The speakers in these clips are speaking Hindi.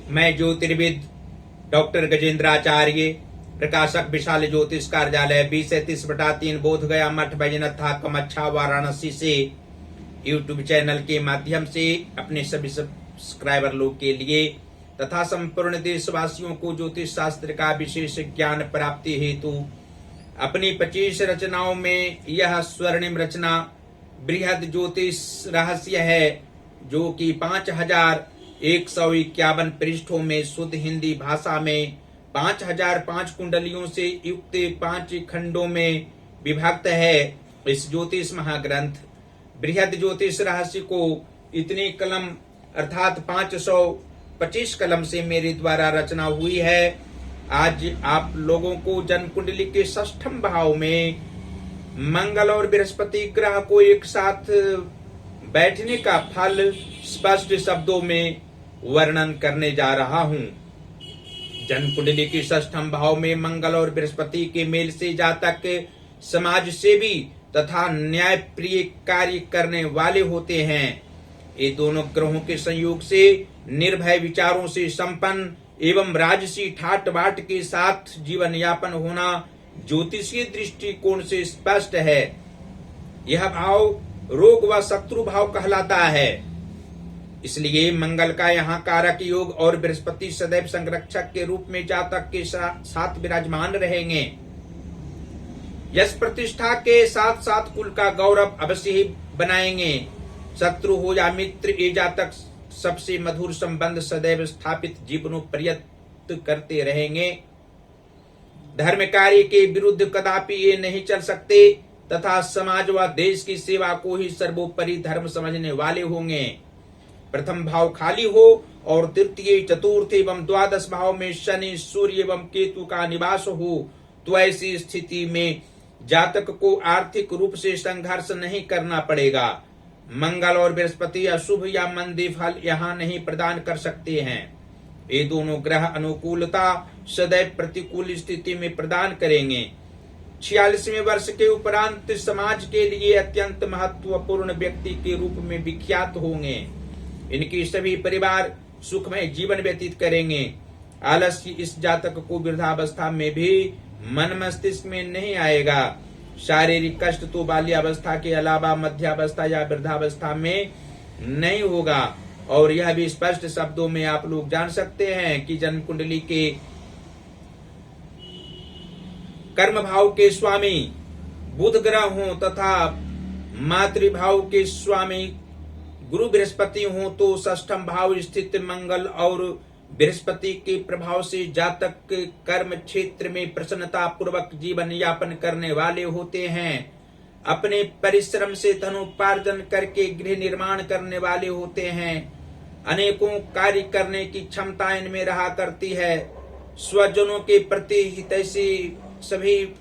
मैं ज्योतिर्विद डॉक्टर गजेंद्राचार्य, प्रकाशक विशाल ज्योतिष कार्यालय 20-30/3 बोध गया मठ बैजनाथ था कमच्छा वाराणसी से यूट्यूब चैनल के माध्यम से अपने सभी सब्सक्राइबर लोग के लिए तथा संपूर्ण देशवासियों को ज्योतिष शास्त्र का विशेष ज्ञान प्राप्ति हेतु अपनी 25 रचनाओं में यह स्वर्णिम रचना बृहद ज्योतिष रहस्य है, जो कि 5151 पृष्ठों में शुद्ध हिंदी भाषा में 5005 कुंडलियों से युक्त 5 खंडों में विभक्त है। इस ज्योतिष महाग्रंथ बृहद ज्योतिष रहस्य को इतनी कलम अर्थात 525 कलम से मेरे द्वारा रचना हुई है। आज आप लोगों को जन्म कुंडली के 6ठम भाव में मंगल और बृहस्पति ग्रह को एक साथ बैठने का फल स्पष्ट शब्दों में वर्णन करने जा रहा हूं। जन्म कुंडली के 6ठम भाव में मंगल और बृहस्पति के मेल से जातक समाज सेवी तथा न्याय प्रिय कार्य करने वाले होते हैं। ये दोनों ग्रहों के संयोग से निर्भय विचारों से संपन्न एवं राजसी ठाट बाट के साथ जीवन यापन होना ज्योतिषीय दृष्टिकोण से स्पष्ट है। यह भाव रोग व शत्रु भाव कहलाता है, इसलिए मंगल का यहाँ कारक योग और बृहस्पति सदैव संरक्षक के रूप में जातक के साथ विराजमान रहेंगे। यश प्रतिष्ठा के साथ साथ कुल का गौरव अवश्य ही बनाएंगे। शत्रु हो या मित्र, ये जातक सबसे मधुर संबंध सदैव स्थापित जीवनोपर्यंत करते रहेंगे। धर्म कार्य के विरुद्ध कदापि ये नहीं चल सकते तथा समाज व देश की सेवा को ही सर्वोपरि धर्म समझने वाले होंगे। प्रथम भाव खाली हो और तृतीय, चतुर्थ एवं द्वादश भाव में शनि, सूर्य एवं केतु का निवास हो तो ऐसी स्थिति में जातक को आर्थिक रूप से संघर्ष नहीं करना पड़ेगा। मंगल और बृहस्पति अशुभ या मंदी फल यहाँ नहीं प्रदान कर सकते हैं। ये दोनों ग्रह अनुकूलता सदैव प्रतिकूल स्थिति में प्रदान करेंगे। 46वें वर्ष के उपरांत समाज के लिए अत्यंत महत्वपूर्ण व्यक्ति के रूप में विख्यात होंगे। इनकी सभी परिवार सुखमय जीवन व्यतीत करेंगे। आलस्य इस जातक को वृद्धावस्था में भी मन मस्तिष्क में नहीं आएगा। शारीरिक कष्ट तो बाल्यावस्था के अलावा मध्यावस्था या वृद्धावस्था में नहीं होगा। और यह भी स्पष्ट शब्दों में आप लोग जान सकते हैं कि जन्म कुंडली के कर्म भाव के स्वामी बुध ग्रह हों तथा मातृभाव के स्वामी गुरु बृहस्पति हों तो 6ठम भाव स्थित मंगल और बृहस्पति के प्रभाव से जातक कर्म क्षेत्र में प्रसन्नता पूर्वक जीवन यापन करने वाले होते हैं। अपने परिश्रम से धनोपार्जन करके गृह निर्माण करने वाले होते हैं। अनेकों कार्य करने की क्षमता इनमें रहा करती है। स्वजनों के प्रति हितैषी सभी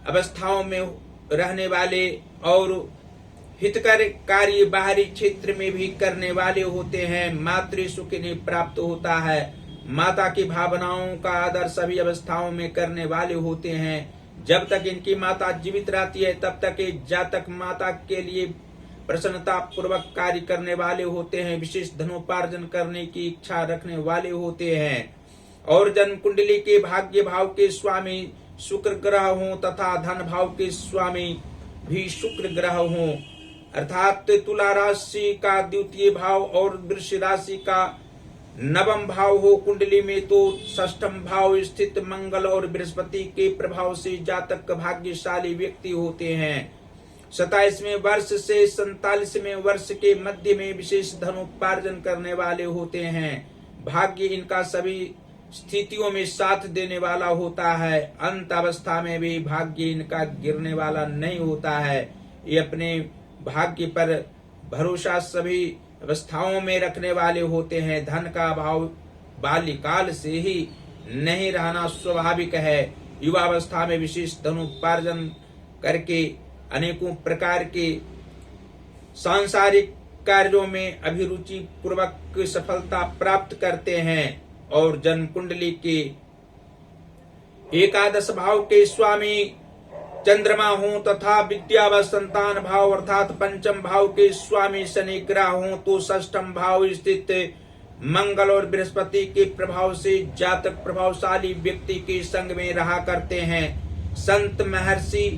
अवस्थाओं में रहने वाले और हितकर कार्य बाहरी क्षेत्र में भी करने वाले होते हैं। मातृ सुख इन्हें प्राप्त होता है। माता की भावनाओं का आदर सभी अवस्थाओं में करने वाले होते हैं। जब तक इनकी माता जीवित रहती है तब तक ये जातक माता के लिए प्रसन्नता पूर्वक कार्य करने वाले होते हैं। विशेष धनोपार्जन करने की इच्छा रखने वाले होते हैं। और जन्म कुंडली के भाग्य भाव के स्वामी शुक्र ग्रह हों तथा धन भाव के स्वामी भी शुक्र ग्रह हों, अर्थात तुला राशि का द्वितीय भाव और वृष राशि का 9वां भाव हो कुंडली में तो 6ठम भाव स्थित मंगल और बृहस्पति के प्रभाव से जातक भाग्यशाली व्यक्ति होते हैं। 27वें वर्ष से 47वें वर्ष के मध्य में विशेष धनोपार्जन करने वाले होते हैं। भाग्य इनका सभी स्थितियों में साथ देने वाला होता है। अंत अवस्था में भी भाग्य इनका गिरने वाला नहीं होता है। ये अपने भाग्य पर भरोसा सभी अवस्थाओं में रखने वाले होते हैं। धन का अभाव बाल्यकाल से ही नहीं रहना स्वाभाविक है। युवावस्था में विशेष धनोपार्जन करके अनेकों प्रकार के सांसारिक कार्यों में अभिरुचि पूर्वक सफलता प्राप्त करते हैं। और जन्म कुंडली के 11 भाव के स्वामी चंद्रमा हों तथा विद्या व संतान भाव अर्थात 5म भाव के स्वामी शनि ग्रह हों तो 6ठम भाव स्थित मंगल और बृहस्पति के प्रभाव से जातक प्रभावशाली व्यक्ति के संग में रहा करते हैं। संत महर्षि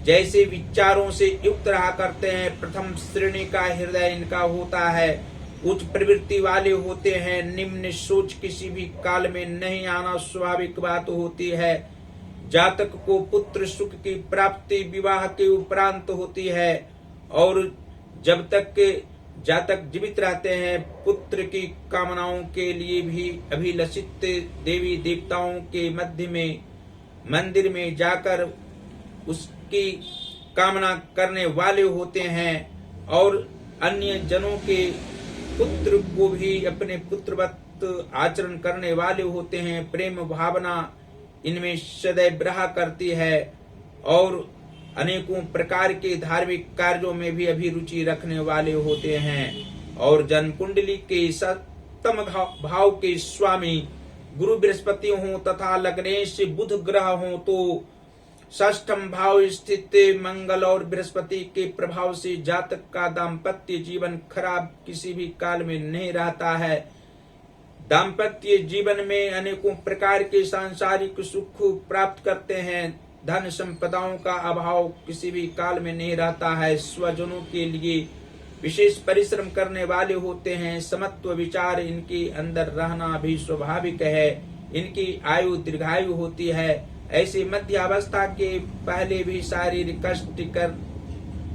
जैसे विचारों से युक्त रहा करते हैं। प्रथम श्रेणी का हृदय इनका होता है, उच्च प्रवृत्ति वाले होते हैं। निम्न सोच किसी भी काल में नहीं आना स्वाभाविक बात होती है। जातक को पुत्र सुख की प्राप्ति विवाह के उपरांत होती है और जब तक जातक जीवित रहते हैं पुत्र की कामनाओं के लिए भी अभिलषित देवी देवताओं के मध्य में मंदिर में जाकर उसकी कामना करने वाले होते हैं और अन्य जनों के पुत्र को भी अपने पुत्रवत आचरण करने वाले होते हैं। प्रेम भावना इनमें सदैव रहा करती है और अनेकों प्रकार के धार्मिक कार्यों में भी अभिरुचि रखने वाले होते हैं। और जन्म कुंडली के सप्तम भाव के स्वामी गुरु बृहस्पति हों तथा लग्नेश बुध ग्रह हों तो षष्ठम भाव स्थित मंगल और बृहस्पति के प्रभाव से जातक का दाम्पत्य जीवन खराब किसी भी काल में नहीं रहता है। दाम्पत्य जीवन में अनेकों प्रकार के सांसारिक सुख प्राप्त करते हैं। धन संपदाओं का अभाव किसी भी काल में नहीं रहता है। स्वजनों के लिए विशेष परिश्रम करने वाले होते हैं। समत्व विचार इनके अंदर रहना भी स्वाभाविक है। इनकी आयु दीर्घायु होती है। ऐसे मध्य अवस्था के पहले भी शारीरिक कष्ट कर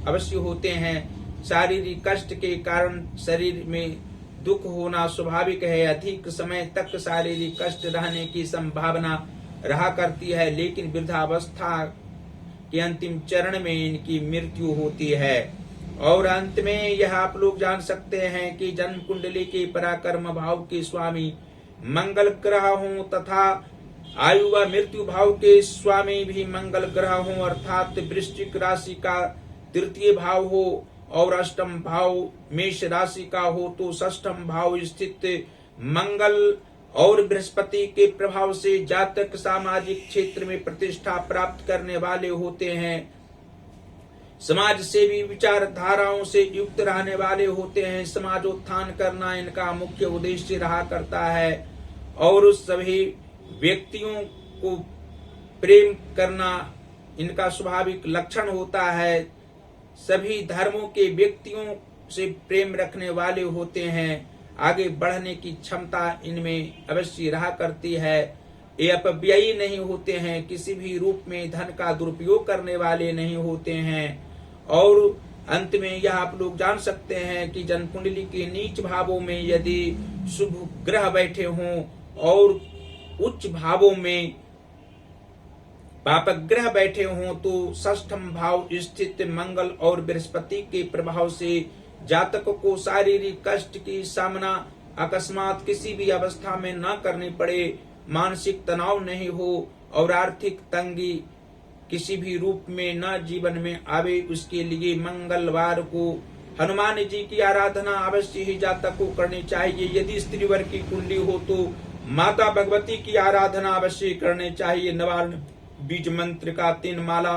अवश्य होते हैं। शारीरिक कष्ट के कारण शरीर में दुख होना स्वाभाविक है। अधिक समय तक शारीरिक कष्ट रहने की संभावना रहा करती है, लेकिन वृद्धावस्था के अंतिम चरण में इनकी मृत्यु होती है। और अंत में यह आप लोग जान सकते हैं कि जन्म कुंडली के पराक्रम भाव के स्वामी मंगल ग्रह हों तथा आयु व मृत्यु भाव के स्वामी भी मंगल ग्रह हों, अर्थात वृश्चिक राशि का तृतीय भाव हो और अष्टम भाव मेष राशि का हो तो षष्ठम भाव स्थित मंगल और बृहस्पति के प्रभाव से जातक सामाजिक क्षेत्र में प्रतिष्ठा प्राप्त करने वाले होते हैं। समाज सेवी विचारधाराओं से युक्त रहने वाले होते हैं। समाजोत्थान करना इनका मुख्य उद्देश्य रहा करता है और सभी व्यक्तियों को प्रेम करना इनका स्वाभाविक लक्षण होता है। सभी धर्मों के व्यक्तियों से प्रेम रखने वाले होते हैं। आगे बढ़ने की क्षमता इनमें अवश्य रहा करती है। ये अपव्ययी नहीं होते हैं, किसी भी रूप में धन का दुरुपयोग करने वाले नहीं होते हैं। और अंत में यह आप लोग जान सकते हैं कि जन्म कुंडली के नीच भावों में यदि शुभ ग्रह बैठे हों और उच्च भावों में पापक ग्रह बैठे हों तो षष्ठम भाव स्थित मंगल और बृहस्पति के प्रभाव से जातक को शारीरिक कष्ट की सामना अकस्मात किसी भी अवस्था में न करनी पड़े, मानसिक तनाव नहीं हो और आर्थिक तंगी किसी भी रूप में न जीवन में आवे। उसके लिए मंगलवार को हनुमान जी की आराधना अवश्य ही जातक को करनी चाहिए। यदि स्त्री वर्ग की कुंडली हो तो माता भगवती की आराधना अवश्य करनी चाहिए। नवार्ण बीज मंत्र का 3 माला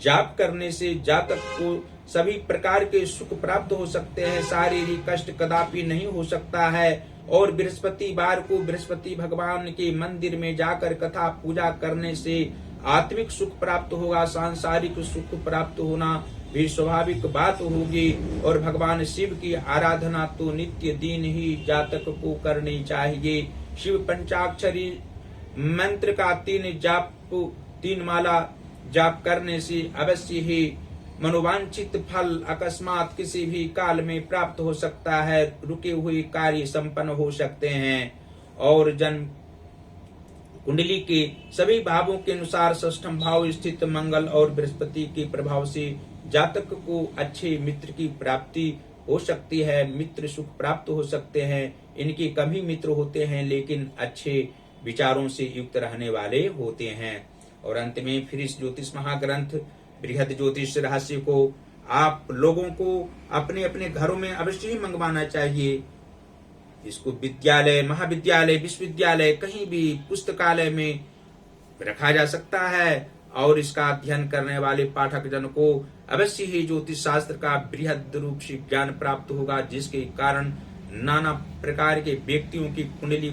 जाप करने से जातक को सभी प्रकार के सुख प्राप्त हो सकते हैं। शारीरिक कष्ट कदापि नहीं हो सकता है। और बृहस्पतिवार को बृहस्पति भगवान के मंदिर में जाकर कथा पूजा करने से आत्मिक सुख प्राप्त होगा। सांसारिक सुख प्राप्त होना भी स्वाभाविक बात होगी। और भगवान शिव की आराधना तो नित्य दिन ही जातक को करनी चाहिए। शिव पंचाक्षरी मंत्र का 3 माला जाप करने से अवश्य ही मनोवांछित फल अकस्मात किसी भी काल में प्राप्त हो सकता है। रुके हुए कार्य संपन्न हो सकते हैं। और जन्म कुंडली के सभी भावों के अनुसार षष्ठम भाव स्थित मंगल और बृहस्पति के प्रभाव से जातक को अच्छे मित्र की प्राप्ति हो सकती है। मित्र सुख प्राप्त हो सकते हैं। इनके कम ही मित्र होते हैं, लेकिन अच्छे विचारों से युक्त रहने वाले होते हैं। और अंत में फिर इस ज्योतिष महाग्रंथ बृहद ज्योतिष रहस्य को आप लोगों को अपने अपने घरों में अवश्य ही मंगवाना चाहिए। इसको विद्यालय, महाविद्यालय, विश्वविद्यालय, कहीं भी पुस्तकालय में रखा जा सकता है और इसका अध्ययन करने वाले पाठक जन को अवश्य ही ज्योतिष शास्त्र का बृहद रूप से ज्ञान प्राप्त होगा, जिसके कारण नाना प्रकार के व्यक्तियों की कुंडली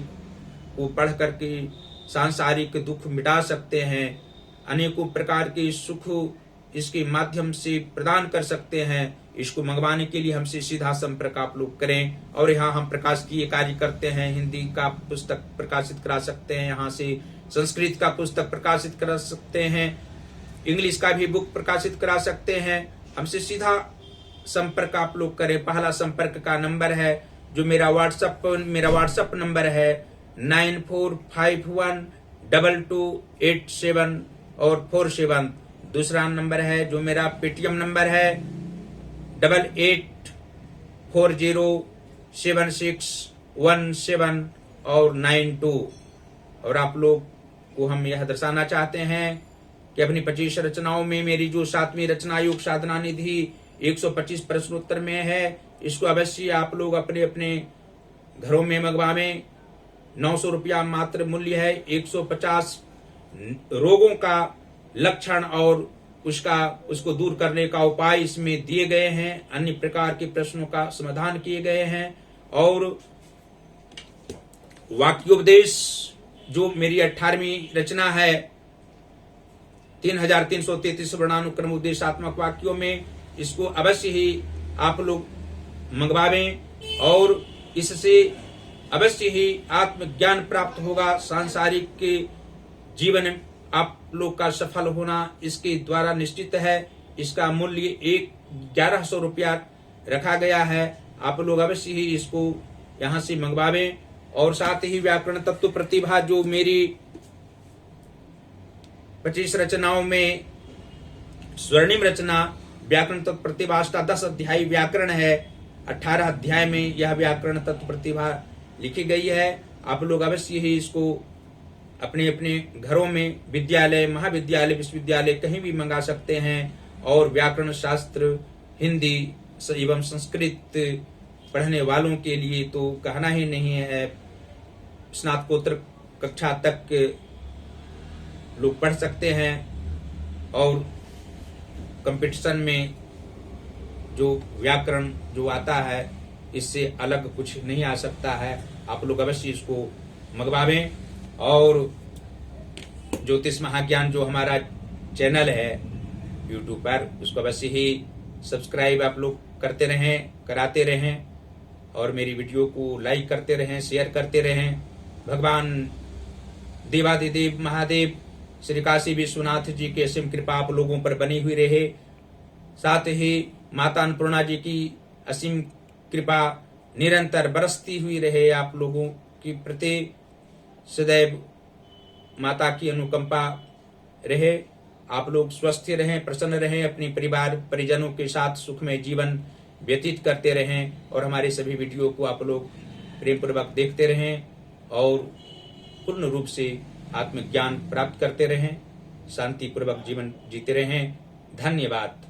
को पढ़ करके सांसारिक दुख मिटा सकते हैं, अनेकों प्रकार के सुख इसके माध्यम से प्रदान कर सकते हैं। इसको मंगवाने के लिए हमसे सीधा संपर्क आप लोग करें। और यहाँ हम प्रकाशकीय कार्य करते हैं, हिंदी का पुस्तक प्रकाशित करा सकते हैं, यहाँ से संस्कृत का पुस्तक प्रकाशित करा सकते हैं, इंग्लिश का भी बुक प्रकाशित करा सकते हैं। हमसे सीधा संपर्क आप लोग करें। पहला संपर्क का नंबर है जो मेरा व्हाट्सएप नंबर है 94512287 और 47। दूसरा नंबर है जो मेरा पेटीएम नंबर है 88407617 और 92। और आप लोग को हम यह दर्शाना चाहते हैं कि अपनी 25 रचनाओं में मेरी जो 7वीं रचना योग साधना निधि 125 प्रश्नोत्तर में है, इसको अवश्य आप लोग अपने अपने घरों में मंगवावें। 900 रुपया मात्र मूल्य है। 150 रोगों का लक्षण और उसको दूर करने का उपाय इसमें दिए गए हैं। अन्य प्रकार के प्रश्नों का समाधान किए गए हैं। और वाक्योपदेश जो मेरी 18वीं रचना है 3333 वर्णानुक्रम उद्देशात्मक वाक्यों में, इसको अवश्य ही आप लोग मंगवावें और इससे अवश्य ही आत्मज्ञान प्राप्त होगा। सांसारिक के जीवन आप लोग का सफल होना इसके द्वारा निश्चित है। इसका मूल्य 1100 रुपया रखा गया है। आप लोग अवश्य ही इसको यहाँ से मंगवावें। और साथ ही व्याकरण तत्व प्रतिभा जो मेरी 25 रचनाओं में स्वर्णिम रचना व्याकरण तत्व प्रतिभा 10 अध्याय व्याकरण है। 18 अध्याय में यह व्याकरण तत्व प्रतिभा लिखी गई है। आप लोग अवश्य ही इसको अपने अपने घरों में विद्यालय, महाविद्यालय, विश्वविद्यालय कहीं भी मंगा सकते हैं। और व्याकरण शास्त्र, हिंदी एवं संस्कृत पढ़ने वालों के लिए तो कहना ही नहीं है। स्नातकोत्तर कक्षा तक लोग पढ़ सकते हैं। और कंपटीशन में जो व्याकरण जो आता है इससे अलग कुछ नहीं आ सकता है। आप लोग अवश्य इसको मंगवावें। और ज्योतिष महाज्ञान जो हमारा चैनल है यूट्यूब पर, उसको अवश्य ही सब्सक्राइब आप लोग करते रहें, कराते रहें और मेरी वीडियो को लाइक करते रहें, शेयर करते रहें। भगवान देवादिदेव महादेव श्री काशी विश्वनाथ जी की असीम कृपा आप लोगों पर बनी हुई रहे। साथ ही माता अन्नपूर्णा जी की असीम कृपा निरंतर बरसती हुई रहे आप लोगों की प्रति। सदैव माता की अनुकंपा रहे। आप लोग स्वस्थ रहें, प्रसन्न रहें, अपने परिवार परिजनों के साथ सुखमय जीवन व्यतीत करते रहें। और हमारे सभी वीडियो को आप लोग प्रेम पूर्वक देखते रहें और पूर्ण रूप से आत्मज्ञान प्राप्त करते रहें, शांति पूर्वक जीवन जीते रहें। धन्यवाद।